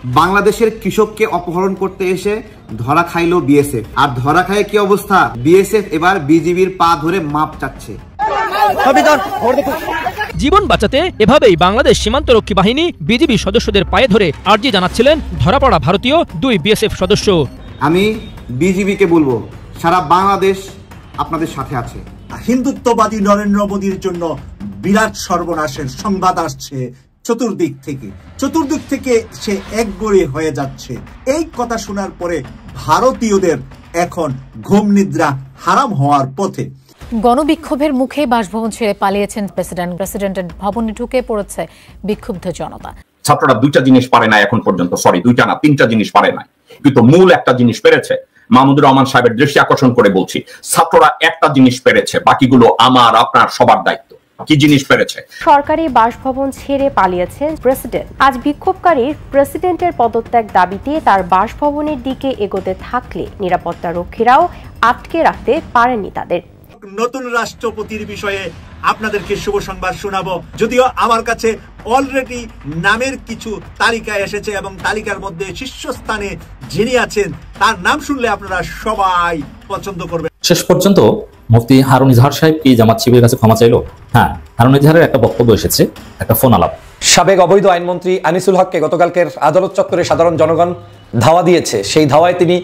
বাংলাদেশের কৃষককে অপহরণ করতে এসে ধরা খাইলো বিএসএফ, আর ধরা খায় কি অবস্থা, বিএসএফ এবার বিজিবির পা ধরে মাপ চাচ্ছে। জীবন বাঁচাতে এভাবেই বাংলাদেশ সীমান্তরক্ষী বাহিনী বিজিবি সদস্যদের পায়ে ধরে আর্জি জানাচ্ছিলেন ধরা পড়া ভারতীয় 2 বিএসএফ সদস্য। আমি বিজিবিকে বলবো, সারা বাংলাদেশ আপনাদের সাথে আছে। হিন্দুত্ববাদী নরেন্দ্র মোদীর জন্য বিরাট সর্বনাশের সংবাদ আসছে চতুর্দিক থেকে সে একগড়ি হয়ে যাচ্ছে। এই কথা শোনার পরে ভারতীয়দের এখন ঘুম নিদ্রা হারাম হওয়ার পথে। গণবিক্ষোভের মুখে বাসভবন ছেড়ে পালিয়েছেন প্রেসিডেন্টের ভবনে ঢুকে পড়েছে বিক্ষুব্ধ জনতা। ছাত্ররা 2টা জিনিস পারে না এখন পর্যন্ত, সরি 2টা না 3টা জিনিস পারে না, কিন্তু মূল একটা জিনিস পেরেছে। মাহমুদুর রহমান সাহেবের দৃষ্টি আকর্ষণ করে বলছি, ছাত্ররা একটা জিনিস পেরেছে, বাকিগুলো আমার আপনার সবার দায়িত্ব। কি জিনিস পেরেছে? সরকারি বাসভবন ছেড়ে পালিয়েছেন প্রেসিডেন্ট। আজ বিক্ষোভকারীর প্রেসিডেন্টের পদত্যাগ দাবিতে তার বাসভবনের দিকে এগোতে থাকলে নিরাপত্তা রক্ষীরাও আটকে রাখতে পারেননি তাদের। নতুন রাষ্ট্রপতির বিষয়ে আপনাদেরকে শুভ সংবাদ শোনাবো। যদিও আমার কাছে অলরেডি নামের কিছু তালিকা এসেছে এবং তালিকার মধ্যে শীর্ষস্থানে যিনি আছেন তার নাম শুনলে আপনারা সবাই পছন্দ করবেন। শেষ পর্যন্ত মুফতি হারুন ইজহার সাহেব কি জামাত শিবিরের কাছে ক্ষমা চাইলো? হ্যাঁ, হারুন ইজহারের একটা বক্তব্য এসেছে, একটা ফোন আলাপ। সাবেক অবৈধ আইনমন্ত্রী আনিসুল হককে গতকালকের আদালত চত্বরে সাধারণ জনগণ ধাওয়া দিয়েছে। সেই ধাওয়ায় তিনি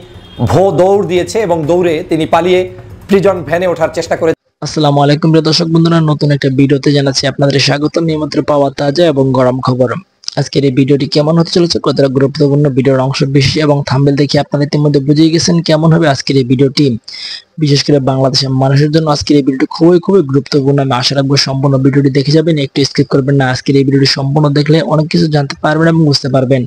দৌড় দিয়েছে এবং দৌড়ে তিনি পালিয়ে প্রিজন ভ্যানে ওঠার চেষ্টা করে। আসসালামু আলাইকুম প্রিয় দর্শক বন্ধুরা, নতুন একটা ভিডিওতে জানাচ্ছি আপনাদের স্বাগত। নিয়মিত পাওয়া তাজা এবং গরম খবর। আজকের এই ভিডিওটি কেমন হতে চলেছে, কতটা গুরুত্বপূর্ণ, ভিডিওর অংশ বিশেষ এবং থাম্বনেল দেখে আপনারা ইতিমধ্যে বুঝে গেছেন কেমন হবে আজকের এই ভিডিওটি। বিশেষ করে বাংলাদেশের মানুষের জন্য আজকের এই ভিডিওটি খুবই গুরুত্বপূর্ণ। আমি আশা রাখবো সম্পূর্ণ ভিডিওটি দেখে যাবেন, একটু স্কিপ করবেন না। আজকের এই ভিডিওটি সম্পূর্ণ দেখলে অনেক কিছু জানতে পারবেন এবং বুঝতে পারবেন।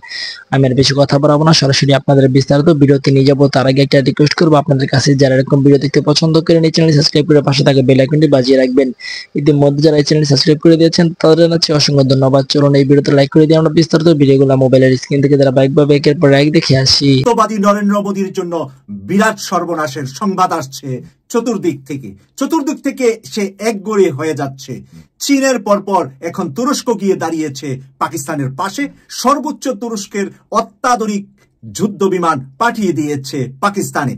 আমি আর বেশি কথা বলবো না, সরাসরি আপনাদের বিস্তারিত ভিডিওতে নিয়ে যাবো। তার আগে একটা রিকোয়েস্ট করবো আপনাদের কাছে, যারা এরকম ভিডিও দেখতে পছন্দ করেন এই চ্যানেলটি সাবস্ক্রাইব করে পাশে থাকা বেল আইকনটি বাজিয়ে রাখবেন। ইতিমধ্যে যারা এই চ্যানেলটি সাবস্ক্রাইব করে দিয়েছেন তাদের জানাচ্ছি অসংখ্য ধন্যবাদ। চলুন এই ভিডিওতে লাইক করে দিয়ে আমরা বিস্তারিত ভিডিওগুলো মোবাইলের স্ক্রিন থেকে যারা বাইকভাবে একের পর এক দেখে আসি। হিন্দুত্ববাদী নরেন্দ্র মোদীর জন্য বিরাট সর্বনাশের সংবাদ আসছে চতুর্দিক থেকে সে একগড়ি হয়ে যাচ্ছে। চীনের পরপর এখন তুরস্ক গিয়ে দাঁড়িয়েছে পাকিস্তানের পাশে। সর্বোচ্চ তুরস্কের অত্যাধুনিক যুদ্ধ বিমান পাঠিয়ে দিয়েছে পাকিস্তানে।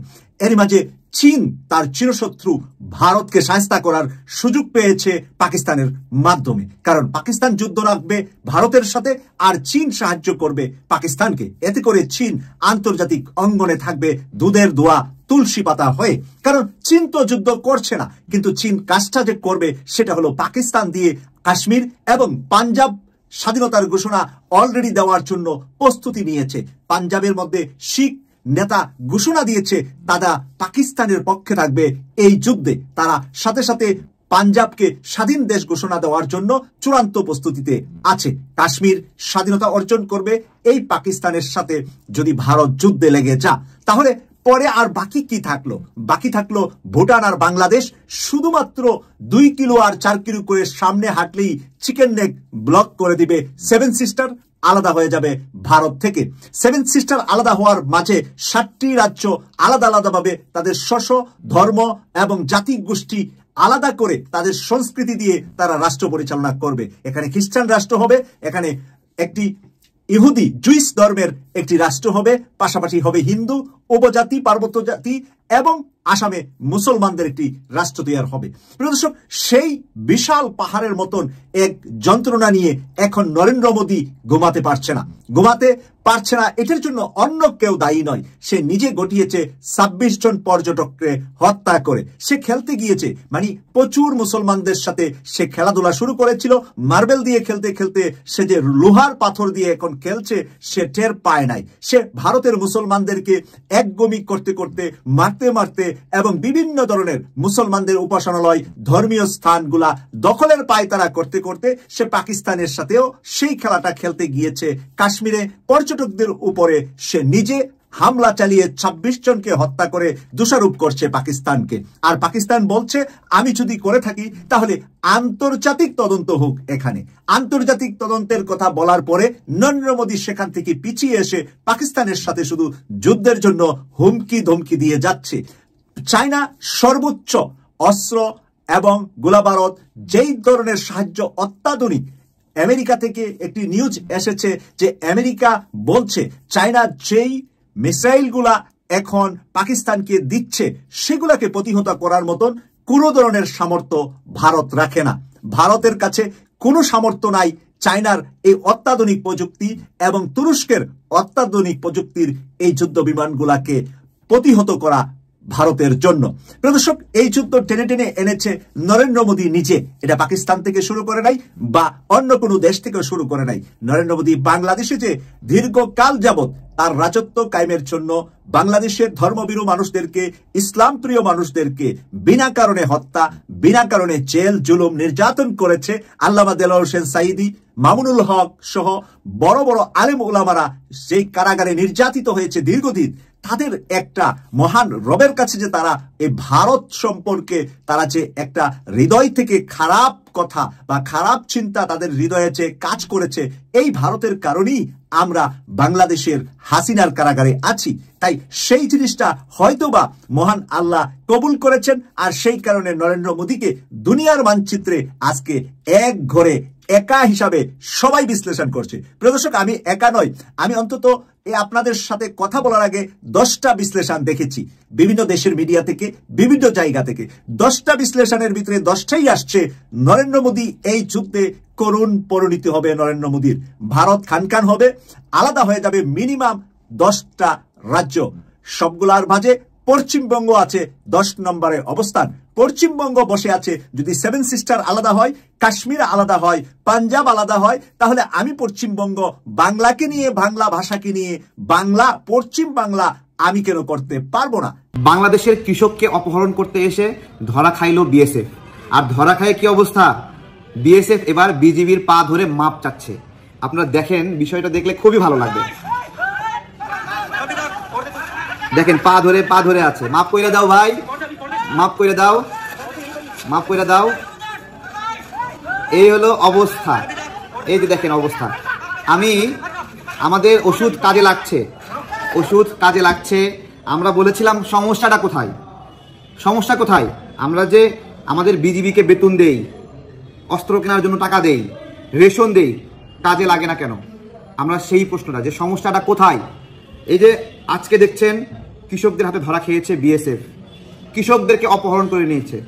এর মাঝে চীন তার চিরশত্রু ভারতকে সাহায্য করার সুযোগ পেয়েছে পাকিস্তানের মাধ্যমে, কারণ পাকিস্তান যুদ্ধ রাখবে ভারতের সাথে আর চীন সাহায্য করবে পাকিস্তানকে। এতে করে চীন আন্তর্জাতিক অঙ্গনে থাকবে দুধের দোয়া তুলসী পাতা হয়ে। কারণ চীন তো যুদ্ধ করছে না, কিন্তু চীন কাজটা যে করবে সেটা হলো পাকিস্তান দিয়ে কাশ্মীর এবং পাঞ্জাব স্বাধীনতার ঘোষণা অলরেডি দেওয়ার জন্য প্রস্তুতি নিয়েছে। পাঞ্জাবের মধ্যে শিখ নেতা ঘোষণা দিয়েছে তারা পাকিস্তানের পক্ষে থাকবে এই যুদ্ধে। তারা সাথে সাথে পাঞ্জাবকে স্বাধীন দেশ ঘোষণা দেওয়ার জন্য চূড়ান্ত প্রস্তুতিতে আছে। কাশ্মীর স্বাধীনতা অর্জন করবে এই পাকিস্তানের সাথে যদি ভারত যুদ্ধে লেগে যা, তাহলে পরে আর বাকি কি থাকলো? বাকি থাকলো ভুটান আর বাংলাদেশ। শুধুমাত্র 2 কিলো আর 4 কিলো করে সামনে হাঁটলেই চিকেন নেক ব্লক করে দিবে 7 সিস্টার, আলাদা হয়ে যাবে ভারত থেকে। 7 সিস্টার আলাদা হওয়ার মাঝে 7টি রাজ্য আলাদাভাবে তাদের ধর্ম এবং জাতি গোষ্ঠী আলাদা করে তাদের সংস্কৃতি দিয়ে তারা রাষ্ট্র পরিচালনা করবে। এখানে খ্রিস্টান রাষ্ট্র হবে, এখানে একটি ইহুদি জুইস ধর্মের একটি রাষ্ট্র হবে, পাশাপাশি হবে হিন্দু, উপজাতি, পার্বত্য জাতি এবং আসামে মুসলমানদের একটি রাষ্ট্র তৈরি হবে। দর্শক, সেই বিশাল পাহাড়ের মতন এক যন্ত্রণা নিয়ে এখন নরেন্দ্র মোদী ঘুমাতে পারছে না। এটার জন্য অন্য কেউ দায়ী নয়, সে নিজে ঘটিয়েছে। 26 জন পর্যটককে হত্যা করে সে খেলতে গিয়েছে, মানে প্রচুর মুসলমানদের সাথে সে খেলাধুলা শুরু করেছিল। মার্বেল দিয়ে খেলতে সে যে লোহার পাথর দিয়ে এখন খেলছে সে টের পায় নাই। সে ভারতের মুসলমানদেরকে একগমি করতে মারতে এবং বিভিন্ন ধরনের মুসলমানদের উপাসনালয়, ধর্মীয় স্থানগুলা দখলের পায়তারা করতে সে পাকিস্তানের সাথেও সেই খেলাটা খেলতে গিয়েছে। কাশ্মীরে পর্যটকদের উপরে সে নিজে হামলা চালিয়ে 26 জনকে হত্যা করে দোষারোপ করছে পাকিস্তানকে। আর পাকিস্তান বলছে আমি যদি করে থাকি তাহলে আন্তর্জাতিক তদন্ত হোক। এখানে আন্তর্জাতিক তদন্তের কথা বলার পরে নরেন্দ্র মোদী সেখান থেকে পিছিয়ে এসে পাকিস্তানের সাথে শুধু যুদ্ধের জন্য হুমকি ধমকি দিয়ে যাচ্ছে। চায়না সর্বোচ্চ অস্ত্র এবং গোলাবারুদ যেই ধরনের সাহায্য অত্যাধুনিক আমেরিকা থেকে একটি নিউজ এসেছে যে আমেরিকা বলছে চায়না যেই মিসাইলগুলা এখন পাকিস্তানকে দিচ্ছে সেগুলাকে প্রতিহত করার মতন কোনো ধরনের সামর্থ্য ভারত রাখে না। ভারতের কাছে কোনো সামর্থ্য নাই চায়নার এই অত্যাধুনিক প্রযুক্তি এবং তুরস্কের অত্যাধুনিক প্রযুক্তির এই যুদ্ধ বিমানগুলাকে প্রতিহত করা ভারতের জন্য। প্রিয় দর্শক, এই যুদ্ধ টেনে টেনে এনেছে নরেন্দ্র মোদী নিজে। এটা পাকিস্তান থেকে শুরু করে নাই বা অন্য কোনো দেশ থেকে শুরু করে নাই। নরেন্দ্র মোদী বাংলাদেশে যে দীর্ঘকাল যাবৎ তার রাজত্ব কায়েমের জন্য বাংলাদেশের ধর্মভীরু মানুষদেরকে, ইসলাম প্রিয় মানুষদেরকে বিনা কারণে হত্যা, বিনা কারণে জেল জুলুম নির্যাতন করেছে। আল্লামা দেলোয়ার হোসেন সাঈদী, মামুনুল হক সহ বড় বড় আলেম ওলামারা যেই কারাগারে নির্যাতিত হয়েছে দীর্ঘদিন, তাদের একটা মহান রবের কাছে যে তারা এই ভারত সম্পর্কে তারা যে একটা হৃদয় থেকে খারাপ কথা বা খারাপ চিন্তা তাদের হৃদয়ে যে কাজ করেছে, এই ভারতের কারণেই আমরা বাংলাদেশের হাসিনার কারাগারে আছি। তাই সেই জিনিসটা হয়তোবা মহান আল্লাহ কবুল করেছেন, আর সেই কারণে নরেন্দ্র মোদীকে দুনিয়ার মানচিত্রে আজকে এক ঘরে একা হিসাবে সবাই বিশ্লেষণ করছে। প্রিয় দর্শক, আমি একা নয়, আমি অন্তত আপনাদের সাথে কথা বলার আগে 10টা বিশ্লেষণ দেখেছি বিভিন্ন দেশের মিডিয়া থেকে, বিভিন্ন জায়গা থেকে। 10টা বিশ্লেষণের ভিতরে 10টাই আসছে নরেন্দ্র মোদী এই যুদ্ধে করুণ পরিণতি হবে নরেন্দ্র মোদীর। ভারত খান হবে, আলাদা হয়ে যাবে মিনিমাম 10টা রাজ্য। সবগুলার মাঝে পশ্চিমবঙ্গ আছে 10 নম্বরে অবস্থান। পশ্চিমবঙ্গ বসে আছে, যদি 7 সিস্টার আলাদা হয়, কাশ্মীর আলাদা হয়, পাঞ্জাব আলাদা হয়, তাহলে আমি পশ্চিমবঙ্গ বাংলাকে নিয়ে, বাংলা ভাষাকে নিয়ে, বাংলা পশ্চিম বাংলা আমি কেন করতে পারবো না? বাংলাদেশের কৃষককে অপহরণ করতে এসে ধরা খাইলো বিএসএফ। আর ধরা খায় কি অবস্থা, বিএসএফ এবার বিজিবির পা ধরে মাপ চাচ্ছে। আপনারা দেখেন, বিষয়টা দেখলে খুবই ভালো লাগবে। দেখেন, পা ধরে আছে। মাপ কইরা দাও ভাই, মাপ কইরা দাও, মাপ কইরা দাও। এই হলো অবস্থা। এই যে দেখেন অবস্থা। আমাদের ওষুধ কাজে লাগছে, ওষুধ কাজে লাগছে। আমরা বলেছিলাম সমস্যাটা কোথায়, সমস্যা কোথায়? আমরা যে আমাদের বিজিবিকে বেতন দেই, অস্ত্র কেনার জন্য টাকা দেই, রেশন দেই, কাজে লাগে না কেন? আমরা সেই প্রশ্নটা, যে সমস্যাটা কোথায়। এই যে আজকে দেখছেন কৃষকদের হাতে ধরা খেয়েছে বিএসএফ, কৃষকদেরকে অপহরণ করে নিয়েছে।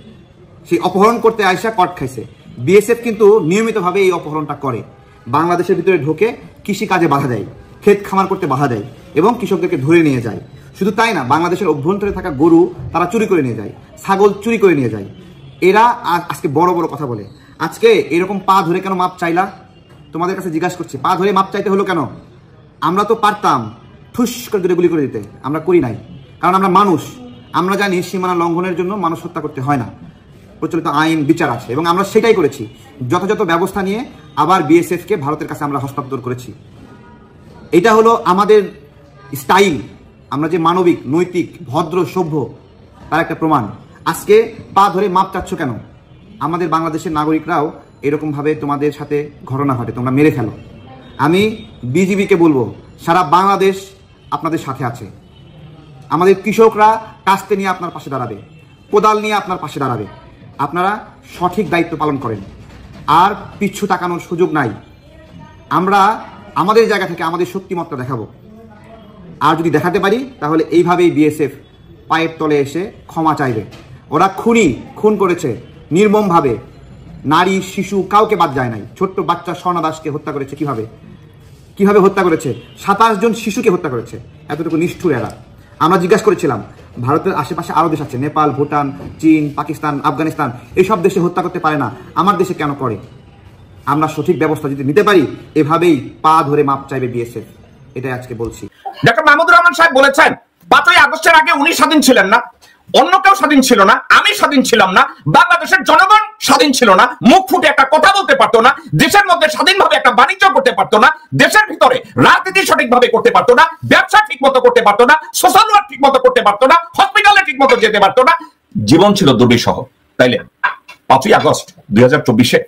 সেই অপহরণ করতে আইসা কট খাইছে। বিএসএফ কিন্তু নিয়মিতভাবে এই অপহরণটা করে, বাংলাদেশের ভিতরে ঢোকে, কৃষি কাজে বাধা দেয়, ক্ষেত খামার করতে বাধা দেয় এবং কৃষকদেরকে ধরে নিয়ে যায়। শুধু তাই না, বাংলাদেশের অভ্যন্তরে থাকা গরু তারা চুরি করে নিয়ে যায়, ছাগল চুরি করে নিয়ে যায়। এরা আজকে বড় বড় কথা বলে। আজকে এরকম পা ধরে কেন মাপ চাইলা? তোমাদের কাছে জিজ্ঞাসা করছি, পা ধরে মাপ চাইতে হলো কেন? আমরা তো পারতাম ঠুস করে দূরে গুলি করে দিতে, আমরা করি নাই। কারণ আমরা মানুষ, আমরা জানি সীমানা লঙ্ঘনের জন্য মানুষ হত্যা করতে হয় না, প্রচলিত আইন বিচার আছে, এবং আমরা সেটাই করেছি। যথাযথ ব্যবস্থা নিয়ে আবার বিএসএফকে ভারতের কাছে আমরা হস্তান্তর করেছি। এটা হলো আমাদের স্টাইল, আমরা যে মানবিক, নৈতিক, ভদ্র, সভ্য, তার একটা প্রমাণ। আজকে পা ধরে মাপ চাচ্ছ কেন? আমাদের বাংলাদেশের নাগরিকরাও এরকমভাবে তোমাদের সাথে ঘটনা ঘটে, তোমরা মেরে ফেলো। আমি বিজিবিকে বলবো, সারা বাংলাদেশ আপনাদের সাথে আছে। আমাদের কৃষকরা কাস্তে নিয়ে আপনার পাশে দাঁড়াবে, কোদাল নিয়ে আপনার পাশে দাঁড়াবে। আপনারা সঠিক দায়িত্ব পালন করেন, আর পিছু তাকানোর সুযোগ নাই। আমরা আমাদের জায়গা থেকে আমাদের শক্তিমত্তা দেখাবো, আর যদি দেখাতে পারি তাহলে এইভাবেই বিএসএফ পায়ের তলে এসে ক্ষমা চাইবে। ওরা খুন করেছে নির্মমভাবে, নারী শিশু কাউকে বাদ যায় নাই। ছোট্ট বাচ্চা স্বর্ণা দাসকে হত্যা করেছে কিভাবে হত্যা করেছে? 27 জন শিশুকে হত্যা করেছে। এতটুকু নিষ্ঠুর এরা। আমরা জিজ্ঞাসা করেছিলাম, ভারতের আশেপাশে আরো দেশ আছে, নেপাল, ভুটান, চীন, পাকিস্তান, আফগানিস্তান, এইসব দেশে হত্যা করতে পারে না, আমার দেশে কেন করে? আমরা সঠিক ব্যবস্থা যদি নিতে পারি, এভাবেই পা ধরে মাপ চাইবে বিএসএফ। এটাই আজকে বলছি। ডক্টর মাহমুদুর রহমান সাহেব বলেছেন 5ই আগস্টের আগে উনি স্বাধীন ছিলেন না, অন্য কেউ স্বাধীন ছিল না, আমি স্বাধীন ছিলাম না, বাংলাদেশের জনগণ স্বাধীন ছিল না, মুখ ফুটে একটা কথা বলতে পারতো না, দেশের মধ্যে স্বাধীনভাবে একটা বাণিজ্য করতে পারতো না, দেশের ভিতরে রাজনীতি সঠিকভাবে করতে পারতো না, ব্যবসা ঠিক মতো করতে পারতো না, সোশ্যাল ওয়ার্ক ঠিক মতো করতে পারতো না, হসপিটালে ঠিক মতো যেতে পারতো না, জীবন ছিল দুর্বিষহ। তাইলে 5ই আগস্ট 2024-এ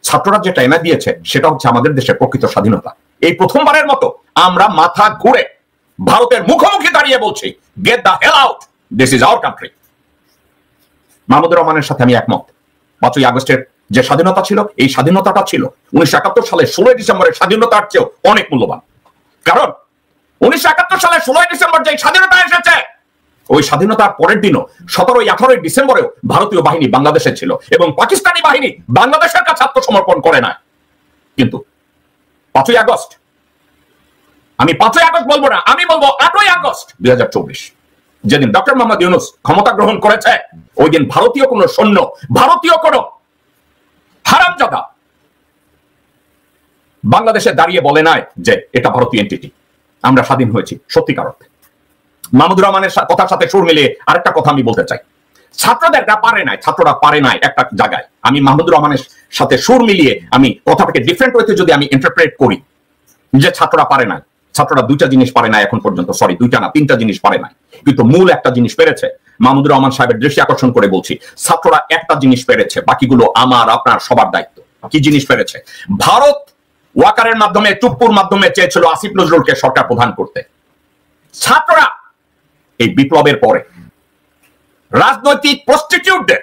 ছাত্ররা যেটা এনে দিয়েছে সেটা হচ্ছে আমাদের দেশের প্রকৃত স্বাধীনতা। এই প্রথমবারের মতো আমরা মাথা ঘুরে ভারতের মুখোমুখি দাঁড়িয়ে বলছি, get the hell out, this is our country. Mahmudur রহমানের সাথে আমি একমত। 5ই আগস্টের যে স্বাধীনতা ছিল, এই স্বাধীনতাটা ছিল 1971 সালে 16 ডিসেম্বরের স্বাধীনতার চেয়েও অনেক মূল্যবান। কারণ 1971 সালে 16 ডিসেম্বর যে স্বাধীনতা এসেছে, ওই স্বাধীনতার পরের দিনও 17-18 ডিসেম্বরেও ভারতীয় বাহিনী বাংলাদেশে ছিল এবং পাকিস্তানি বাহিনী বাংলাদেশের কাছে আত্মসমর্পণ করে না। কিন্তু 5ই আগস্ট, আমি 5ই আগস্ট বলবো না, আমি বলবো 8ই আগস্ট 2024, যেদিন ডক্টর মোহাম্মদ ইউনূস ক্ষমতা গ্রহণ করেছে, ওই দিন ভারতীয় কোন সৈন্য, ভারতীয় কোন হারামজাদা বাংলাদেশে দাঁড়িয়ে বলে নাই যে এটা ভারতীয় এন্টিটি, আমরা স্বাধীন হয়েছি সত্যিকার অর্থে। মাহমুদুর রহমানের কথার সাথে সুর মিলিয়ে আরেকটা কথা আমি বলতে চাই, ছাত্ররা পারে নাই একটা জায়গায়। আমি মাহমুদুর রহমানের সাথে সুর মিলিয়ে আমি কথাটাকে ডিফারেন্ট ওয়েতে যদি আমি ইন্টারপ্রেট করি যে ছাত্ররা পারে নাই, ছাত্ররা দুইটা জিনিস পারে নাই এখন পর্যন্ত, সরি দুইটা না, তিনটা জিনিস পারে নাই, কিন্তু মূল একটা জিনিস পেরেছে। মাহমুদুর রহমান সাহেবের দৃষ্টি আকর্ষণ করে বলছি, ছাত্ররা একটা জিনিস পেরেছে, বাকিগুলো আমার আপনার সবার দায়িত্ব। কি জিনিস পেরেছে? ভারত ওয়াকারের মাধ্যমে, টুপ্পুর মাধ্যমে চেয়েছিল আসিফ নজরুলকে সরকার প্রধান করতে। ছাত্ররা এই বিপ্লবের পরে রাজনৈতিক প্রস্টিটিউটদের,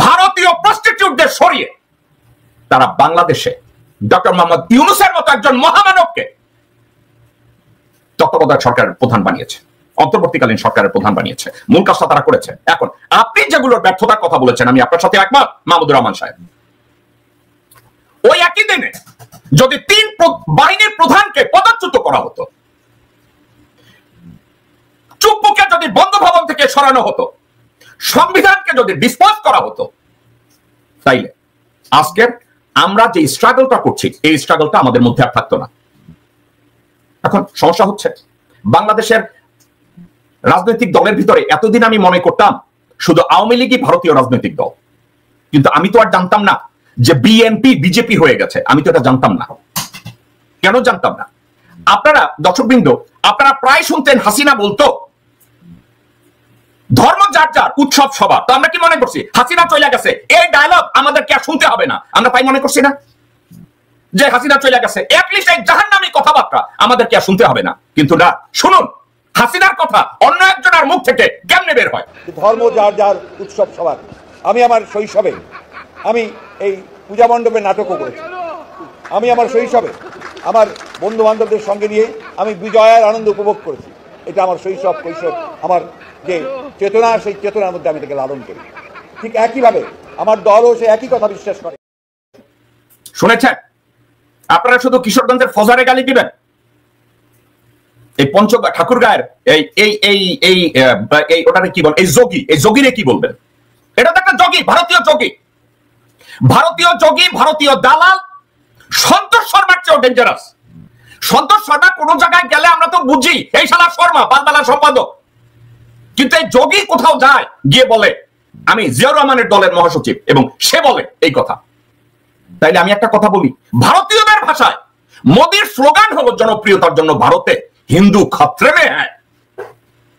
ভারতীয় প্রস্টিটিউটদের সরিয়ে তারা বাংলাদেশে ডক্টর মোহাম্মদ ইউনূসের মতো একজন মহামানবকে তত্ত্বাবধায়ক সরকারের প্রধান বানিয়েছে, অন্তর্বর্তীকালীন সরকারের প্রধান বানিয়েছে। মূল কাজটা তারা করেছে। এখন আপনি যেগুলোর ব্যর্থতার কথা বলেছেন, আমি আপনার সাথে একমত মাহমুদুর রহমান সাহেব। ওই একই দিনে যদি 3 বাহিনীর প্রধানকে পদচ্যুত করা হতো, চুপ্পুকে যদি বঙ্গভবন থেকে সরানো হতো, সংবিধানকে যদি ডিসপোজ করা হতো, তাইলে আজকের আমরা যে স্ট্রাগলটা করছি, এই স্ট্রাগলটা আমাদের মধ্যে আর থাকতো না। এখন সমস্যা হচ্ছে বাংলাদেশের রাজনৈতিক দলের ভিতরে এতদিন আমি মনে করতাম শুধু আওয়ামী লীগই ভারতীয় রাজনৈতিক দল, কিন্তু আমি তো আর জানতাম না যে বিএনপি বিজেপি হয়ে গেছে। আমি তো এটা জানতাম না। কেন জানতাম না? আপনারা দর্শকবৃন্দ, আপনারা প্রায় শুনতেন হাসিনা বলতো ধর্ম যার যার, উৎসব সবার। তো আমরা কি মনে করছি হাসিনা চলে গেছে, এই ডায়লগ আমাদেরকে আর শুনতে হবে না, আমরা তাই মনে করছি না যে হাসিনা চলে গেছে, অ্যাটলিস্ট এই জাহান্নামী কথাবার্তা আমাদেরকে আর শুনতে হবে না। কিন্তু না, শুনুন হাসিনার কথা অন্য একজনের মুখ থেকে কেমনে বের হয়। ধর্ম যার যার, উৎসব সবার। আমি আমার শৈশবে আমি এই পূজা মণ্ডপে নাটকও করেছি। আমি আমার শৈশবে আমার বন্ধু বান্ধবদের সঙ্গে নিয়ে আমি বিজয়ের আনন্দ উপভোগ করেছি। এটা আমার শৈশব, কৈশোর, আমার যে চেতনা, সেই চেতনার মধ্যে আমি তাকে লালন করি। ঠিক একইভাবে আমার দলও সে একই কথা বিশ্বাস করে। শুনেছেন? আপনারা শুধু কিশোরগঞ্জের ফজারে গালি দিবেন, এই ঠাকুরগাঁয়ের এই এই এই এই এই ওটারে কি বল, এই যোগীরে কি বলবেন? এটা তো একটা যোগী, ভারতীয় যোগী, ভারতীয় দালাল। সন্তোষ শর্মার চেয়েও ডেঞ্জারাস। সন্তোষ শর্মা কোন জায়গায় গেলে আমরা তো বুঝি এই শালা শর্মা, বালবালার সম্পাদক, কিন্তু এই যোগী কোথাও যায় গিয়ে বলে আমি জিয়াউর রহমানের দলের মহাসচিব, এবং সে বলে এই কথা। তাইলে আমি একটা কথা বলি, ভারতীয়দের ভাষায় মোদীর স্লোগান হলো জনপ্রিয়তার জন্য ভারতে হিন্দু খতরে মে হ্যায়।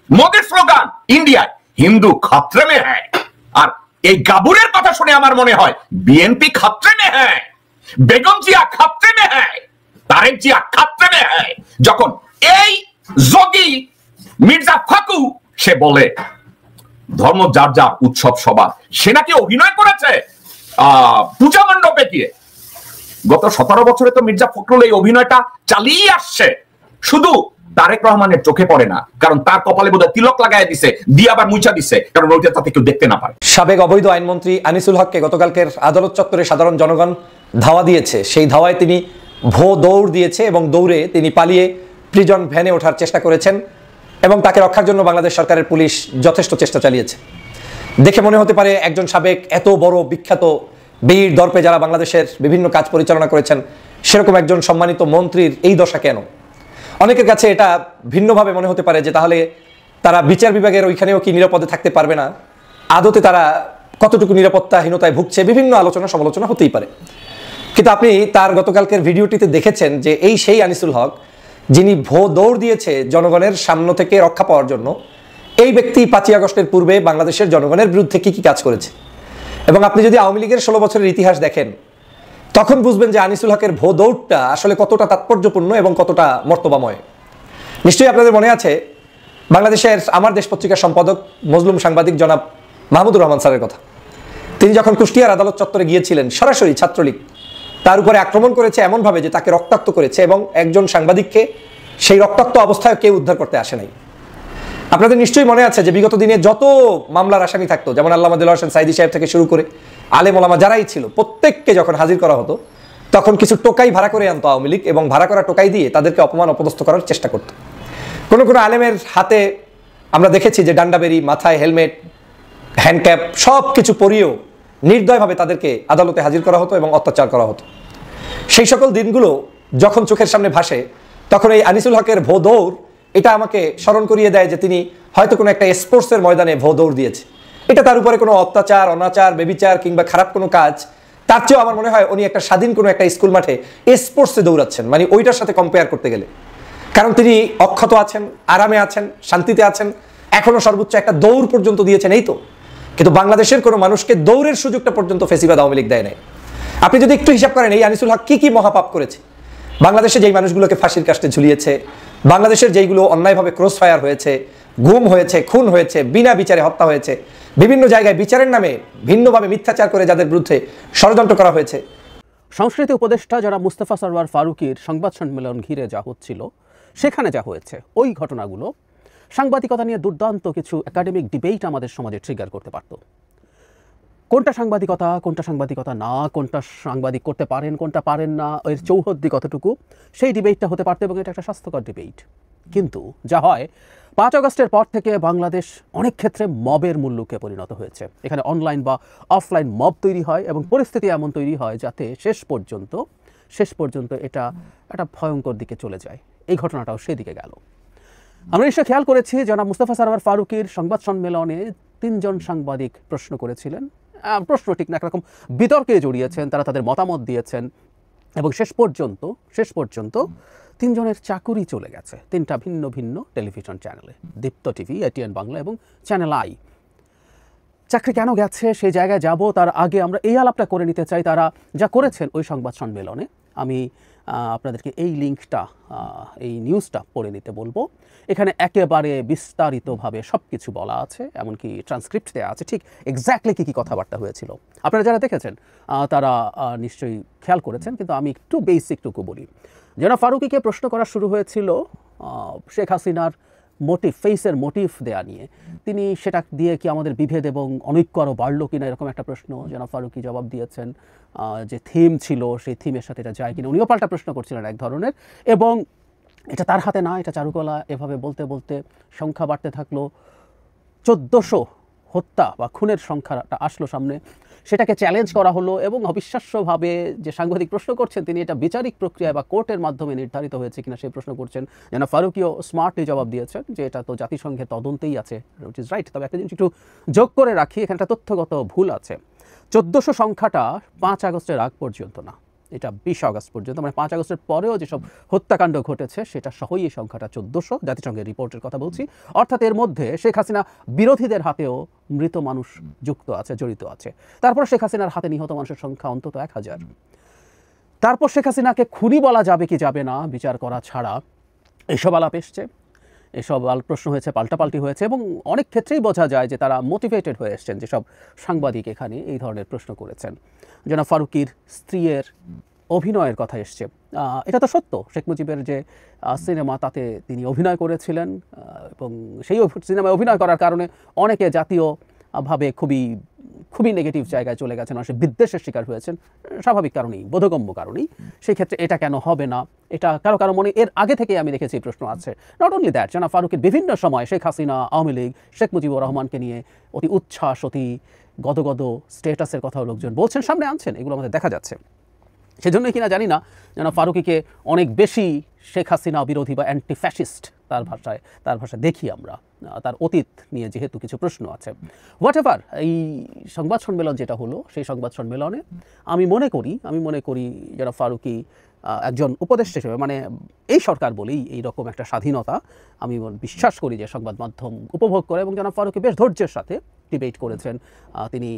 মোদীর স্লোগান ইন্ডিয়ায় হিন্দু খতরে মে হ্যায়। আর এই গাবুরের কথা শুনে আমার মনে হয় বিএনপি খতরে মে হ্যায়, বেগম জিয়া খতরে মে হ্যায়, তারেক জিয়া খতরে মে হ্যায়। যখন এই যোগী মির্জা ফাকু সে বলে ধর্ম যার যার, উৎসব সবার, সে নাকি অভিনয় করেছে পূজা মণ্ডপে গিয়ে। গত 17 বছরে তো মির্জা ফখরুল এই অভিনয়টা চালিয়ে আসছে। শুধু তারেক রহমানের চোখে পড়ে না, কারণ তার কপালে বোধহয় তিলক লাগায় দিছে, দিয়ে আবার মুছা দিছে, কারণ ওইটা তাতে কেউ দেখতে না পারে। সাবেক অবৈধ আইনমন্ত্রী আনিসুল হককে গতকালকের আদালত চত্বরে সাধারণ জনগণ ধাওয়া দিয়েছে। সেই ধাওয়ায় তিনি দৌড় দিয়েছে এবং দৌড়ে তিনি পালিয়ে প্রিজন ভ্যানে ওঠার চেষ্টা করেছেন এবং তাকে রক্ষার জন্য বাংলাদেশ সরকারের পুলিশ যথেষ্ট চেষ্টা চালিয়েছে। দেখে মনে হতে পারে একজন সাবেক এত বড় বিখ্যাত বীর দর্পে যারা বাংলাদেশের বিভিন্ন কাজ পরিচালনা করেছেন, সেরকম একজন সম্মানিত মন্ত্রীর এই দশা কেন? অনেকের কাছে এটা ভিন্নভাবে মনে হতে পারে যে তাহলে তারা বিচার বিভাগের ওইখানেও কি নিরাপদে থাকতে পারবে না, আদতে তারা কতটুকু নিরাপত্তাহীনতায় ভুগছে, বিভিন্ন আলোচনা সমালোচনা হতেই পারে। কিন্তু আপনি তার গতকালকের ভিডিওটিতে দেখেছেন যে এই সেই আনিসুল হক যিনি দৌড় দিয়েছে জনগণের সামনে থেকে রক্ষা পাওয়ার জন্য। এই ব্যক্তি 5ই আগস্টের পূর্বে বাংলাদেশের জনগণের বিরুদ্ধে কি কি কাজ করেছে, এবং আপনি যদি আওয়ামী লীগের 16 বছরের ইতিহাস দেখেন তখন বুঝবেন যে আনিসুল হকের দৌড়টা আসলে কতটা তাৎপর্যপূর্ণ এবং কতটা মর্তবাময়। নিশ্চয়ই আপনাদের মনে আছে বাংলাদেশের আমার দেশ পত্রিকার সম্পাদক মজলুম সাংবাদিক জনাব মাহমুদুর রহমান স্যারের কথা। তিনি যখন কুষ্টিয়ার আদালত চত্বরে গিয়েছিলেন, সরাসরি ছাত্রলীগ তার উপরে আক্রমণ করেছে এমনভাবে যে তাকে রক্তাক্ত করেছে, এবং একজন সাংবাদিককে সেই রক্তাক্ত অবস্থায় কেউ উদ্ধার করতে আসে নাই। আপনাদের নিশ্চয়ই মনে আছে যে বিগত দিনে যত মামলার আসামি থাকতো, যেমন আল্লামা দেলোয়ার হোসেন সাইদি সাহেব থেকে শুরু করে আলেম ওলামা যারাই ছিল, প্রত্যেককে যখন হাজির করা হতো তখন কিছু টোকাই ভাড়া করে আনতো আওয়ামী লীগ, এবং ভাড়া করা টোকাই দিয়ে তাদেরকে অপমান অপদস্থ করার চেষ্টা করত। কোনো কোনো আলেমের হাতে আমরা দেখেছি যে ডান্ডাবেরি, মাথায় হেলমেট, হ্যান্ডক্যাপ সব কিছু পরিয়েও নির্দয়ভাবে তাদেরকে আদালতে হাজির করা হতো এবং অত্যাচার করা হতো। সেই সকল দিনগুলো যখন চোখের সামনে ভাসে, তখন এই আনিসুল হকের ভো দৌড় এটা আমাকে স্মরণ করিয়ে দেয় যে তিনি হয়তো কোনো একটা স্পোর্টসের ময়দানে ভো দৌড় দিয়েছে। এটা তার উপরে কোনো অত্যাচার, অনাচার, বেবিচার কিংবা খারাপ কোনো কাজ, তার চেয়েও আমার মনে হয় উনি একটা স্বাধীন কোনো একটা স্কুল মাঠে স্পোর্টসে দৌড়াচ্ছেন, মানে ওইটার সাথে কম্পেয়ার করতে গেলে। কারণ তিনি অক্ষত আছেন, আরামে আছেন, শান্তিতে আছেন, এখনো সর্বোচ্চ একটা দৌড় পর্যন্ত দিয়েছেন, এই তো। কিন্তু বাংলাদেশের কোনো মানুষকে দৌড়ের সুযোগটা পর্যন্ত ফেসিবাদ আওয়ামী লীগ দেয় নাই। আপনি যদি একটু হিসাব করেন এই আনিসুল হক কি কি মহাপাপ করেছে, বাংলাদেশে যেই মানুষগুলোকে ফাঁসির কাস্টে ঝুলিয়েছে, বাংলাদেশের যেইগুলো অন্যায়ভাবে ক্রস ফায়ার হয়েছে, গুম হয়েছে, খুন হয়েছে, বিনা বিচারে হত্যা হয়েছে, বিভিন্ন জায়গায় বিচারের নামে ভিন্নভাবে মিথ্যাচার করে যাদের বিরুদ্ধে ষড়যন্ত্র করা হয়েছে। সংস্কৃতি উপদেষ্টা যারা মুস্তাফা সরওয়ার ফারুকীর সংবাদ সম্মেলন ঘিরে যা হচ্ছিল, সেখানে যা হয়েছে, ওই ঘটনাগুলো সাংবাদিকতা নিয়ে দুর্দান্ত কিছু একাডেমিক ডিবেট আমাদের সমাজে ট্রিগার করতে পারত। কোনটা সাংবাদিকতা না, কোনটা সাংবাদিক করতে পারেন, কোনটা পারেন না, এর চৌহদ্দি কতটুকু, সেই ডিবেটটা হতে পারতো, এবং এটা একটা স্বাস্থ্যকর ডিবেট। কিন্তু যা হয়, 5 আগস্টের পর থেকে বাংলাদেশ অনেক ক্ষেত্রে মবের মুল্লুকে পরিণত হয়েছে। এখানে অনলাইন বা অফলাইন মব তৈরি হয়, এবং পরিস্থিতি এমন তৈরি হয় যাতে শেষ পর্যন্ত এটা একটা ভয়ঙ্কর দিকে চলে যায়। এই ঘটনাটাও সেদিকে গেল। আমরা নিশ্চয় খেয়াল করেছি, জনাব মুস্তাফা সরওয়ার ফারুকীর সংবাদ সম্মেলনে 3 জন সাংবাদিক প্রশ্ন করেছিলেন। প্রশ্ন ঠিক না, একরকম বিতর্কে জড়িয়েছেন, তারা তাদের মতামত দিয়েছেন, এবং শেষ পর্যন্ত 3 জনের চাকুরি চলে গেছে 3টা ভিন্ন ভিন্ন টেলিভিশন চ্যানেলে, দীপ্ত টিভি, এটিএন বাংলা এবং চ্যানেল আই। চাকরি কেন গেছে সেই জায়গায় যাব, তার আগে আমরা এই আলাপটা করে নিতে চাই তারা যা করেছেন ওই সংবাদ সম্মেলনে। আমি আপনাদেরকে এই লিঙ্কটা, এই নিউজটা পড়ে নিতে বলবো। এখানে একেবারে বিস্তারিতভাবে সব কিছু বলা আছে, এমনকি ট্রান্সক্রিপ্ট দেওয়া আছে, ঠিক এক্স্যাক্টলি কী কী কথাবার্তা হয়েছিল। আপনারা যারা দেখেছেন তারা নিশ্চয়ই খেয়াল করেছেন, কিন্তু আমি একটু বেসিকটুকু বলি। জনাব ফারুকীকে প্রশ্ন করা শুরু হয়েছিল শেখ হাসিনার মোটিভ, ফেসের মোটিভ দেয়া নিয়ে। তিনি সেটা দিয়ে কি আমাদের বিভেদ এবং অনৈক্য আরও বাড়লো কিনা, এরকম একটা প্রশ্ন জনাব ফারুকী জবাব দিয়েছেন। যে থিম ছিল সেই থিমের সাথে এটা যায় কিনা, উনিও পাল্টা প্রশ্ন করছিলেন এক ধরনের, এবং এটা তার হাতে না, এটা চারুকলা। এভাবে বলতে বলতে সংখ্যা বাড়তে থাকলো, 1400 হত্যা বা খুনের সংখ্যাটা আসলো সামনে। সেটাকে চ্যালেঞ্জ করা হলো, এবং অবিশ্বাস্যভাবে যে সাংবাদিক প্রশ্ন করছেন তিনি এটা বিচারিক প্রক্রিয়া বা কোর্টের মাধ্যমে নির্ধারিত হয়েছে কিনা সেই প্রশ্ন করছেন। যেন ফারুকীও স্মার্টলি জবাব দিয়েছেন যে এটা তো জাতিসংঘের তদন্তেই আছে, উইচ ইজ রাইট। তবে একটা জিনিস একটু যোগ করে রাখি, এখানে একটা তথ্যগত ভুল আছে। 1400 সংখ্যাটা 5 আগস্টের আগ পর্যন্ত না, এটা 20 আগস্ট পর্যন্ত, মানে 5 আগস্টের পরেও যেসব হত্যাকাণ্ড ঘটেছে সেটা সহই এই সংখ্যাটা 1400, জাতিসংঘের রিপোর্টের কথা বলছি। অর্থাৎ এর মধ্যে শেখ হাসিনা বিরোধীদের হাতেও মৃত মানুষ যুক্ত আছে, জড়িত আছে। তারপর শেখ হাসিনার হাতে নিহত মানুষের সংখ্যা অন্তত 1000। তারপর শেখ হাসিনাকে খুনি বলা যাবে কি যাবে না বিচার করা ছাড়া এসব আলাপ এসছে, এসব প্রশ্ন হয়েছে, পাল্টাপাল্টি হয়েছে, এবং অনেক ক্ষেত্রেই বোঝা যায় যে তারা মোটিভেটেড হয়ে এসছেন যেসব সাংবাদিক এখানে এই ধরনের প্রশ্ন করেছেন। জনাব ফারুকীর স্ত্রীর অভিনয়ের কথা এসছে, এটা তো সত্য। শেখ মুজিবের যে সিনেমা তাতে তিনি অভিনয় করেছিলেন, এবং সেই সিনেমায় অভিনয় করার কারণে অনেকে জাতীয়ভাবে খুবই নেগেটিভ জায়গায় চলে গেছেন, অনেক বিদ্বেষের শিকার হয়েছেন, স্বাভাবিক কারণেই, বোধগম্য কারণেই। সেই ক্ষেত্রে এটা কেন হবে না, এটা কারো মনে এর আগে থেকে আমি দেখেছি প্রশ্ন আছে। নট অনলি দ্যাট, জনাব ফারুকীর বিভিন্ন সময় শেখ হাসিনা, আওয়ামী লীগ, শেখ মুজিবুর রহমানকে নিয়ে অতি উচ্ছ্বাস, অতি গদগদ স্ট্যাটাসের কথাও লোকজন বলছেন, সামনে আনছেন, এগুলো আমাদের দেখা যাচ্ছে। সেজন্যই কিনা জানি না জনাব ফারুকীকে অনেক বেশি শেখ হাসিনা বিরোধী বা অ্যান্টি ফ্যাসিস্ট তার ভাষায় দেখি আমরা, তার অতীত নিয়ে যেহেতু কিছু প্রশ্ন আছে। হোয়াট এভার, এই সংবাদ সম্মেলন যেটা হলো, সেই সংবাদ সম্মেলনে আমি মনে করি জনাব ফারুকী একজন উপদেষ্টা হিসেবে, মানে এই সরকার বলেই এইরকম একটা স্বাধীনতা আমি বিশ্বাস করি যে সংবাদ মাধ্যম উপভোগ করে, এবং জনাব ফারুকী বেশ ধৈর্যের সাথে ডিবেট করেছেন, তিনি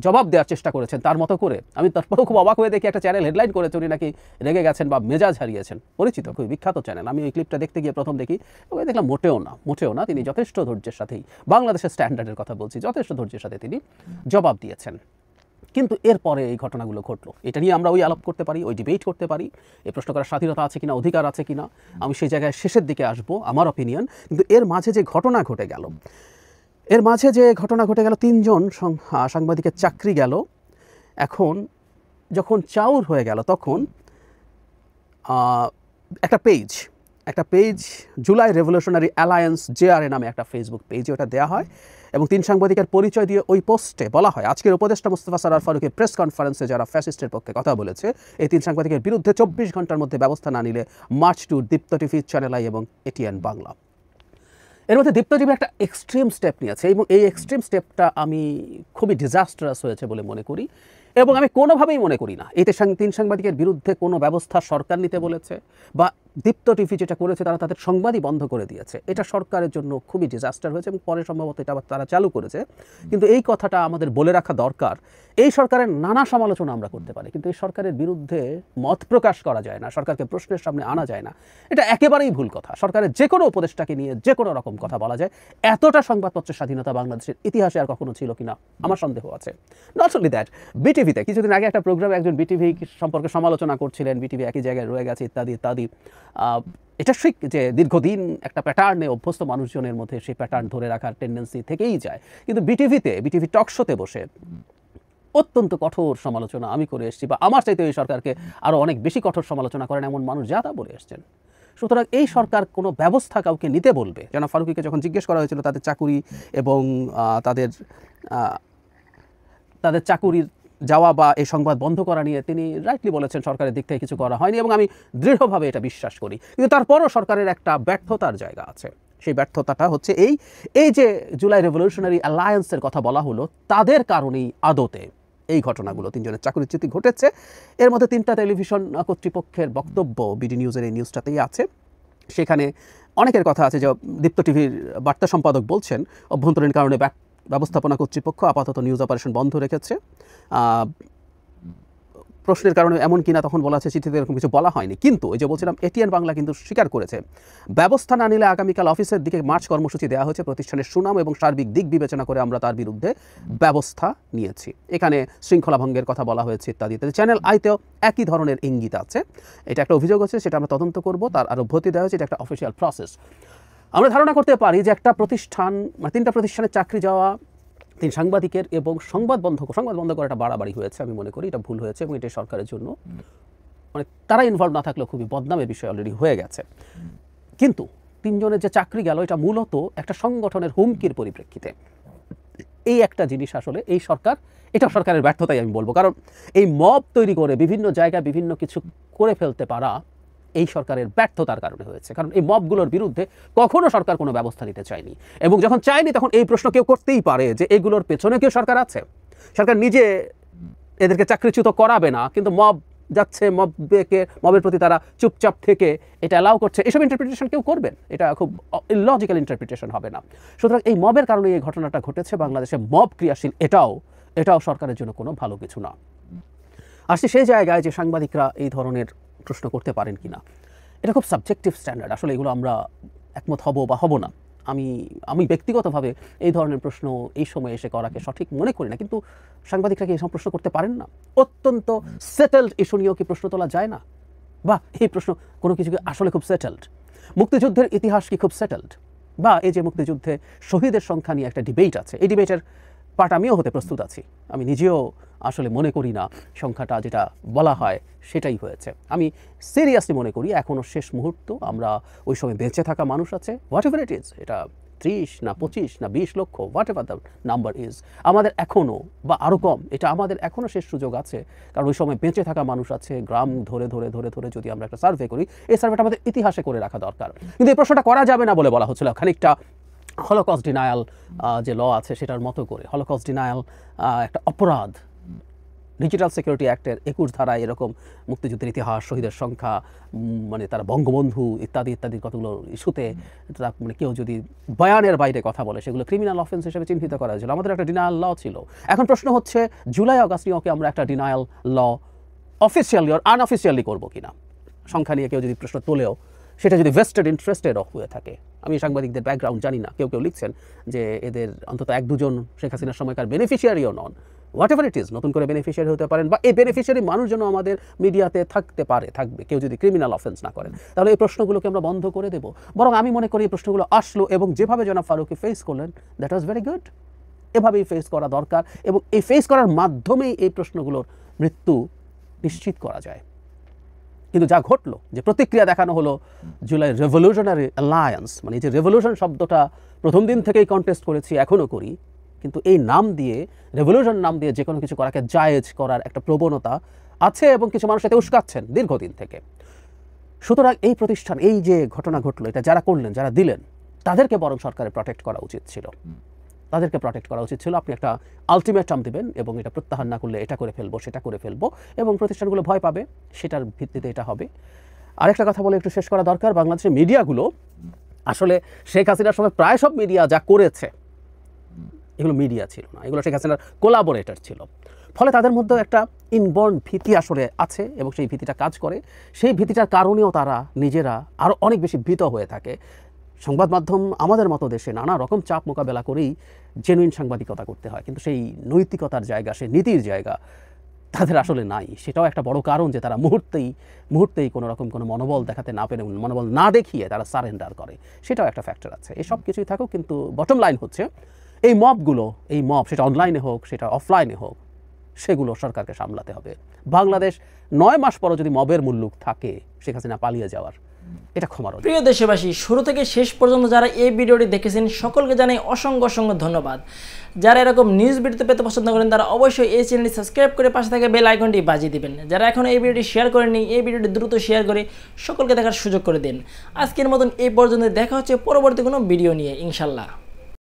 জবাব দেওয়ার চেষ্টা করেছেন তার মতো করে। আমি তারপরেও খুব অবাক হয়ে দেখি একটা চ্যানেল হেডলাইন করেছে উনি নাকি রেগে গেছেন বা মেজাজ হারিয়েছেন, পরিচিত খুবই বিখ্যাত চ্যানেল। আমি ওই ক্লিপটা দেখতে গিয়ে প্রথম দেখি, ওই দেখলাম মোটেও না, তিনি যথেষ্ট ধৈর্যের সাথেই, বাংলাদেশের স্ট্যান্ডার্ডের কথা বলছি, যথেষ্ট ধৈর্যের সাথে তিনি জবাব দিয়েছেন। কিন্তু এরপরে এই ঘটনাগুলো ঘটলো। এটা নিয়ে আমরা ওই আলাপ করতে পারি, ওই ডিবেট করতে পারি, এই প্রশ্ন করার স্বাধীনতা আছে কিনা, অধিকার আছে কিনা, আমি সেই জায়গায় শেষের দিকে আসবো, আমার অপিনিয়ন। কিন্তু এর মাঝে যে ঘটনা ঘটে গেল, 3জন সাংবাদিকের চাকরি গেল। এখন যখন চাউর হয়ে গেল, তখন একটা page July revolutionary alliance JRA নামে একটা ফেসবুক পেজে ওটা দেওয়া হয় এবং 3 সাংবাদিকের পরিচয় দিয়ে ওই পোস্টে বলা হয়, আজকের উপদেষ্টা মোস্তফা সরওয়ার ফারুকের প্রেস কনফারেন্সে যারা ফ্যাসিস্টের পক্ষে কথা বলেছে, এই 3 সাংবাদিকের বিরুদ্ধে 24 ঘন্টার মধ্যে ব্যবস্থা না নিলে march to Deepto TV, channel I এবং ATN বাংলা। এর মধ্যে দীপ্ত টিভি একটা এক্সট্রিম স্টেপ নিয়েছে এবং এই এক্সট্রিম স্টেপটা আমি খুবই ডিজাস্টারাস হয়েছে বলে মনে করি এবং আমি কোনোভাবেই মনে করি না এতে 3 সাংবাদিকের বিরুদ্ধে কোনো ব্যবস্থা সরকার নিতে বলেছে বা দীপ্ত টিভি যেটা করেছে তারা তাদের সংবাদই বন্ধ করে দিয়েছে। এটা সরকারের জন্য খুবই ডিজাস্টার হয়েছে এবং পরে সম্ভবত এটা আবার তারা চালু করেছে। কিন্তু এই কথাটা আমাদের বলে রাখা দরকার। এই সরকারের নানা সমালোচনা আমরা করতে পারি, কিন্তু এই সরকারের বিরুদ্ধে মত প্রকাশ করা যায় না, সরকারকে প্রশ্নের সামনে আনা যায় না। এটা একেবারেই ভুল কথা। সরকারের যে কোনো উপদেষ্টাকে নিয়ে যে কোনো রকম কথা বলা যায়। এতটা সংবাদপত্রের স্বাধীনতা বাংলাদেশের ইতিহাসে আর কখনো ছিল কিনা আমার সন্দেহ আছে। নট অনলি দ্যাট, বিটিভিতে কিছুদিন আগে একটা প্রোগ্রামে একজন বিটিভি সম্পর্কে সমালোচনা করছিলেন, বিটিভি একই জায়গায় রয়ে গেছে ইত্যাদি ইত্যাদি। এটা ঠিক যে দীর্ঘদিন একটা প্যাটার্নে অভ্যস্ত মানুষজনের মধ্যে সেই প্যাটার্ন ধরে রাখার টেন্ডেন্সি থেকেই যায়। কিন্তু বিটিভি টক শোতে বসে অত্যন্ত কঠোর সমালোচনা আমি করে এসেছি, বা আমার চাইতে এই সরকারকে আরও অনেক বেশি কঠোর সমালোচনা করেন এমন মানুষ যা তা বলে এসছেন। সুতরাং এই সরকার কোনো ব্যবস্থা কাউকে নিতে বলবে। জনাব ফারুকীকে যখন জিজ্ঞেস করা হয়েছিল তাদের চাকুরি এবং তাদের চাকুরির যাওয়া বা এই সংবাদ বন্ধ করা নিয়ে, তিনি রাইটলি বলেছেন সরকারের দিক থেকে কিছু করা হয়নি এবং আমি দৃঢ়ভাবে এটা বিশ্বাস করি। কিন্তু তারপরও সরকারের একটা ব্যর্থতার জায়গা আছে। সেই ব্যর্থতাটা হচ্ছে এই যে জুলাই রেভলিউশনারি অ্যালায়েন্সের কথা বলা হলো, তাদের কারণেই আদতে এই ঘটনাগুলো 3 জনের চাকরিচ্যুতি ঘটেছে। এর মধ্যে 3টা টেলিভিশন কর্তৃপক্ষের বক্তব্য বিডি নিউজের এই নিউজটাতেই আছে। সেখানে অনেকের কথা আছে যে দীপ্ত টিভির বার্তা সম্পাদক বলছেন অভ্যন্তরীণ কারণে ব্যবস্থাপনা কর্তৃপক্ষ আপাতত নিউজ অপারেশন বন্ধ রেখেছে। প্রশ্নের কারণে এমন কিনা তখন বলা আছে, চিঠিতে এরকম কিছু বলা হয়নি। কিন্তু ওই যে বলছিলাম ATN বাংলা কিন্তু স্বীকার করেছে, ব্যবস্থা না নিলে আগামীকাল অফিসের দিকে মার্চ কর্মসূচি দেওয়া হয়েছে। প্রতিষ্ঠানের সুনাম এবং সার্বিক দিক বিবেচনা করে আমরা তার বিরুদ্ধে ব্যবস্থা নিয়েছি। এখানে শৃঙ্খলা ভঙ্গের কথা বলা হয়েছে ইত্যাদি ইত্যাদি। চ্যানেল আইতেও একই ধরনের ইঙ্গিত আছে। এটা একটা অভিযোগ হচ্ছে, সেটা আমরা তদন্ত করব, তার আরও ভর্তি দেওয়া হয়েছে। এটা একটা অফিসিয়াল প্রসেস। আমরা ধারণা করতে পারি যে একটা প্রতিষ্ঠান, 3টা প্রতিষ্ঠানে চাকরি যাওয়া 3 সাংবাদিকের এবং সংবাদ বন্ধ করা একটা বাড়াবাড়ি হয়েছে। আমি মনে করি এটা ভুল হয়েছে এবং এটা সরকারের জন্য মানে তারা ইনভলভ না থাকলেও খুবই বদনামের বিষয় অলরেডি হয়ে গেছে। কিন্তু 3 জনের যে চাকরি গেল, এটা মূলত একটা সংগঠনের হুমকির পরিপ্রেক্ষিতে। এই একটা জিনিস আসলে এই সরকার, এটা সরকারের ব্যর্থতাই আমি বলবো। কারণ এই মব তৈরি করে বিভিন্ন জায়গায় বিভিন্ন কিছু করে ফেলতে পারা এই সরকারের ব্যর্থতার কারণে হয়েছে। কারণ এই মবগুলোর বিরুদ্ধে কখনো সরকার কোনো ব্যবস্থা নিতে চায়নি এবং যখন চায়নি তখন এই প্রশ্ন কেউ করতেই পারে যে এগুলোর পেছনে কেউ সরকার আছে। সরকার নিজে এদেরকে চাকরিচ্যুত করাবে না, কিন্তু মব যাচ্ছে, মবের প্রতি তারা চুপচাপ থেকে এটা অ্যালাউ করছে। এসব ইন্টারপ্রিটেশন কেউ করবেন, এটা খুব ইলজিক্যাল ইন্টারপ্রিটেশন হবে না। সুতরাং এই মবের কারণে এই ঘটনাটা ঘটেছে। বাংলাদেশে মব ক্রিয়াশীল, এটাও সরকারের জন্য কোনো ভালো কিছু না। আসছে সেই জায়গায় যে সাংবাদিকরা এই ধরনের প্রশ্ন করতে পারেন কিনা, এটা খুব সাবজেক্টিভ স্ট্যান্ডার্ড। আসলে এগুলো আমরা একমত হব বা হব না। আমি ব্যক্তিগতভাবে এই ধরনের প্রশ্ন এই সময়ে এসে করাকে সঠিক মনে করি না। কিন্তু সাংবাদিকরা কি এসব প্রশ্ন করতে পারেন না? অত্যন্ত সেটেলড ইস্যু নিয়েও কি প্রশ্ন তোলা যায় না? বা এই প্রশ্ন কোনো কিছু কি আসলে খুব সেটেলড? মুক্তিযুদ্ধের ইতিহাস কি খুব সেটেলড? বা এই যে মুক্তিযুদ্ধে শহীদের সংখ্যা নিয়ে একটা ডিবেট আছে, এই ডিবেটের পার্ট আমিও হতে প্রস্তুত আছি। আমি নিজেও আসলে মনে করি না সংখ্যাটা যেটা বলা হয় সেটাই হয়েছে। আমি সিরিয়াসলি মনে করি এখনও শেষ মুহূর্ত, আমরা ওই সময় বেঁচে থাকা মানুষ আছে, হোয়াট এভার ইট ইজ, এটা 30 না 25 না 20 লক্ষ, what ever the number is, আমাদের এখনও বা আরও কম, এটা আমাদের এখনও শেষ সুযোগ আছে। কারণ ওই সময় বেঁচে থাকা মানুষ আছে। গ্রাম ধরে ধরে ধরে ধরে যদি আমরা একটা সার্ভে করি, এই সার্ভেটা আমাদের ইতিহাসে করে রাখা দরকার। কিন্তু এই প্রশ্নটা করা যাবে না বলে বলা হচ্ছিল খানিকটা হলোকস্ট ডিনায়াল যে ল আছে সেটার মতো করে। হলোকস্ট ডিনায়াল একটা অপরাধ। ডিজিটাল সিকিউরিটি অ্যাক্টের 21 ধারায় এরকম মুক্তিযুদ্ধের ইতিহাস, শহীদের সংখ্যা, মানে তারা বঙ্গবন্ধু ইত্যাদি ইত্যাদি কতগুলো ইস্যুতে মানে কেউ যদি বয়ানের বাইরে কথা বলে সেগুলো ক্রিমিনাল অফেন্স হিসেবে চিহ্নিত করা হয়েছিল। আমাদের একটা ডিনায়াল ল ছিল। এখন প্রশ্ন হচ্ছে জুলাই অগাস্ট নিয়ে ওকে আমরা একটা ডিনায়াল ল অফিসিয়ালি আর আনঅফিসিয়ালি করবো কিনা। সংখ্যা নিয়ে কেউ যদি প্রশ্ন তোলেও সেটা যদি ভেস্টেড ইন্টারেস্টেড হয়ে থাকে। আমি সাংবাদিকদের ব্যাকগ্রাউন্ড জানি না, কেউ লিখছেন যে এদের অন্তত 1-2 জন শেখ হাসিনার সময়কার বেনিফিশিয়ারিও নন, হোয়াট এভার ইট ইজ, নতুন করে বেনিফিশিয়ারি হতে পারেন, বা এই বেনিফিশিয়ারি মানুষ যেন আমাদের মিডিয়াতে থাকবে, কেউ যদি ক্রিমিনাল অফেন্স না করেন, তাহলে এই প্রশ্নগুলোকে আমরা বন্ধ করে দেবো। বরং আমি মনে করি এই প্রশ্নগুলো আসলো এবং যেভাবে জনাব ফারুকী ফেস করলেন, দ্যাট ওয়াজ ভেরি গুড। এভাবেই ফেস করা দরকার এবং এই ফেস করার মাধ্যমেই এই প্রশ্নগুলোর মৃত্যু নিশ্চিত করা যায়। কিন্তু যা ঘটলো, যে প্রতিক্রিয়া দেখানো হলো জুলাই রেভলিউশনারি অ্যালায়েন্স, মানে যে রেভলিউশন শব্দটা প্রথম দিন থেকেই কন্টেস্ট করেছি, এখনও করি, কিন্তু এই নাম দিয়ে, রেভলিউশন নাম দিয়ে যে কোনো কিছু করাকে জায়েজ করার একটা প্রবণতা আছে এবং কিছু মানুষ এতে উস্কাচ্ছেন দীর্ঘদিন থেকে। সুতরাং এই প্রতিষ্ঠান, এই যে ঘটনা ঘটলো, এটা যারা করলেন, যারা দিলেন, তাদেরকে বরং সরকারের প্রটেক্ট করা উচিত ছিল, আপনি একটা আলটিমেটাম দিবেন এবং এটা প্রত্যাহার না করলে এটা করে ফেলবো, সেটা করে ফেলবো, এবং প্রতিষ্ঠানগুলো ভয় পাবে, সেটার ভিত্তিতে এটা হবে। আরেকটা কথা বলে একটু শেষ করা দরকার, বাংলাদেশের মিডিয়াগুলো আসলে শেখ হাসিনার সময় প্রায় সব মিডিয়া যা করেছে এগুলো মিডিয়া ছিল না, এগুলো শেখ হাসিনার কোলাবোরেটর ছিল। ফলে তাদের মধ্যে একটা ইনবর্ন ভীতি আসলে আছে এবং সেই ভীতিটা কাজ করে। সেই ভীতিটার কারণেও তারা নিজেরা আরও অনেক বেশি ভীত হয়ে থাকে। সংবাদ মাধ্যম আমাদের মতো দেশে নানা রকম চাপ মোকাবেলা করেই জেনুইন সাংবাদিকতা করতে হয়, কিন্তু সেই নৈতিকতার জায়গা, সেই নীতির জায়গা তাদের আসলে নাই। সেটাও একটা বড় কারণ যে তারা মুহূর্তেই কোনো রকম কোনো মনোবল দেখাতে না পেরে, মনোবল না দেখিয়ে তারা সারেন্ডার করে, সেটাও একটা ফ্যাক্টর আছে। এই সব কিছুই থাকুক, কিন্তু বটম লাইন হচ্ছে এই মব সেটা অনলাইনে হোক, সেটা অফলাইনে হোক, সেগুলো সরকারকে সামলাতে হবে। বাংলাদেশ 9 মাস পরও যদি মবের মুল্লুক থাকে শেখ হাসিনা পালিয়ে যাওয়ার, এটা ক্ষমার। প্রিয় দেশবাসী, শুরু থেকে শেষ পর্যন্ত যারা এই ভিডিওটি দেখেছেন সকলকে জানাই অসংখ্য ধন্যবাদ। যারা এরকম নিউজ ভিডিও পেতে পছন্দ করেন তারা অবশ্যই এই চ্যানেলটি সাবস্ক্রাইব করে পাশে থাকা বেল আইকনটি বাজিয়ে দিবেন। যারা এখন এই ভিডিওটি শেয়ার করেননি, এই ভিডিওটি দ্রুত শেয়ার করে সকলকে দেখার সুযোগ করে দিন। আজকের মতন এই পর্যন্ত, দেখা হচ্ছে পরবর্তী কোনো ভিডিও নিয়ে ইনশাল্লাহ।